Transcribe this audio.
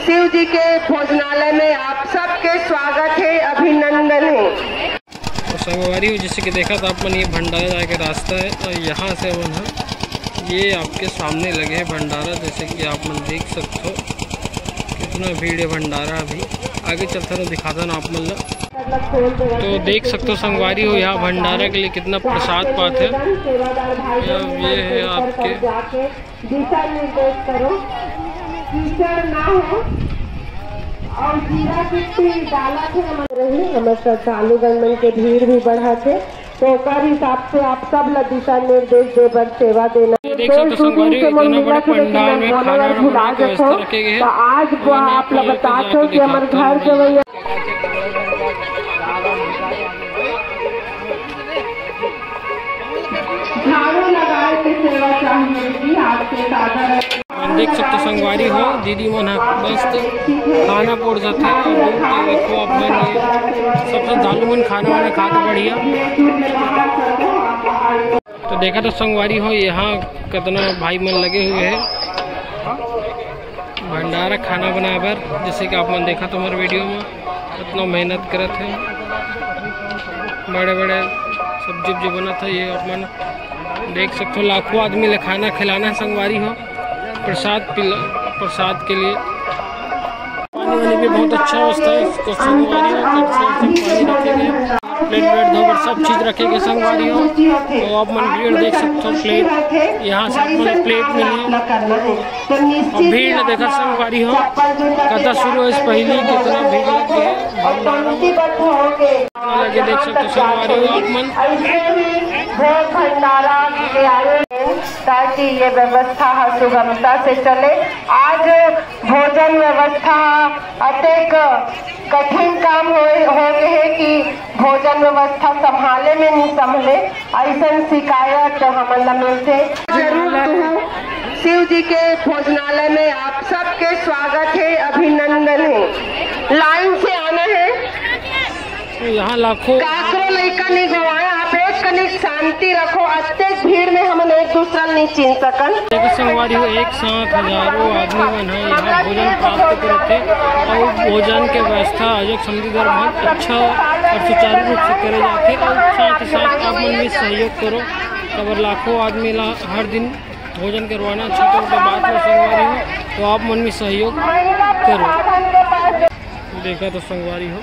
शिव जी के भोजनालय में आप सबके स्वागत है, अभिनंदन है। तो संगवारी हो जैसे कि देखा था आप मन, ये भंडारा जाके रास्ता है और यहाँ से मन ये आपके सामने लगे हैं भंडारा। जैसे कि आप मन देख सकते हो कितना भीड़ है भंडारा। अभी आगे चलता ना दिखाता ना आप मन। तो देख सकते हो संगवारी हो यहाँ भंडारा के लिए कितना प्रसाद पात है। ये है आपके दिशा निर्देश करो, कीचड़ ना हो और जीरा मिट्टी डाला थे हमारे श्रद्धालुगण के भीड़ भी बढ़ा थे। तो हिसाब से आप सब ला दिशा निर्देश दे पर सेवा देना। भुला जाओ तो आज आप लोग बताते कि हमारे घर के झाड़ू लगाए के सेवा चाहिए आपके साधन। देख सकते संगवारी हो दीदी मन मस्त खाना पोड़ जाते हैं। देखो अब सबसे दालू मन खाना वाना खाता बढ़िया। तो देखा तो संगवारी हो यहाँ कितना भाई मन लगे हुए हैं भंडारा खाना बनाए बर। जैसे कि आप मन देखा तो हमारे वीडियो में कितना मेहनत करत है, बड़े बड़े सब्जी उब्जी बना था। ये आप मन देख सकते हो लाखों आदमी ले खाना खिलाना है संगवारी हो प्रसाद के लिए। पानी वानी भी बहुत अच्छा व्यवस्था है इसको संगवारी हो। पानी रखे गए, प्लेट वेट धोकर सब चीज़ रखे गए संगवारी हो। तो आप मन भीड़ देख सकते हो, प्लेट यहाँ से आप प्लेट मिली और भीड़ देखा संगवारी हो कथा शुरू है पहले कितना भीड़ लगे देख सकते हो संगवारी हो आप मन। भंडारा के आयोजन ताकि ये व्यवस्था सुगमता से चले। आज भोजन व्यवस्था अत्यंत कठिन काम हो गए है कि भोजन व्यवस्था संभाले में नहीं संभले, ऐसा शिकायत हमारा मिलते। जरूर शिव जी के भोजनालय में आप सबके स्वागत है, अभिनंदन है। लाइन से आना है, यहाँ लाखों लड़का नहीं गवाया। आप एक कनिक शांति रखो, अत्यधिक भीड़ में हम एक दूसरा नहीं चिन सकन। संगवारी हो एक साथ हजारों आदमी मन है यहाँ भोजन प्राप्त करते और भोजन के व्यवस्था आयोजक समिति द्वारा बहुत अच्छा और सुचारू रूप से करे जाते। और साथ ही साथ आप मन भी सहयोग करो अगर लाखों आदमी हर दिन भोजन करवाना अच्छा तो बात में संगवारी हो तो आप मन में सहयोग करो। देखा तो संगवारी हो।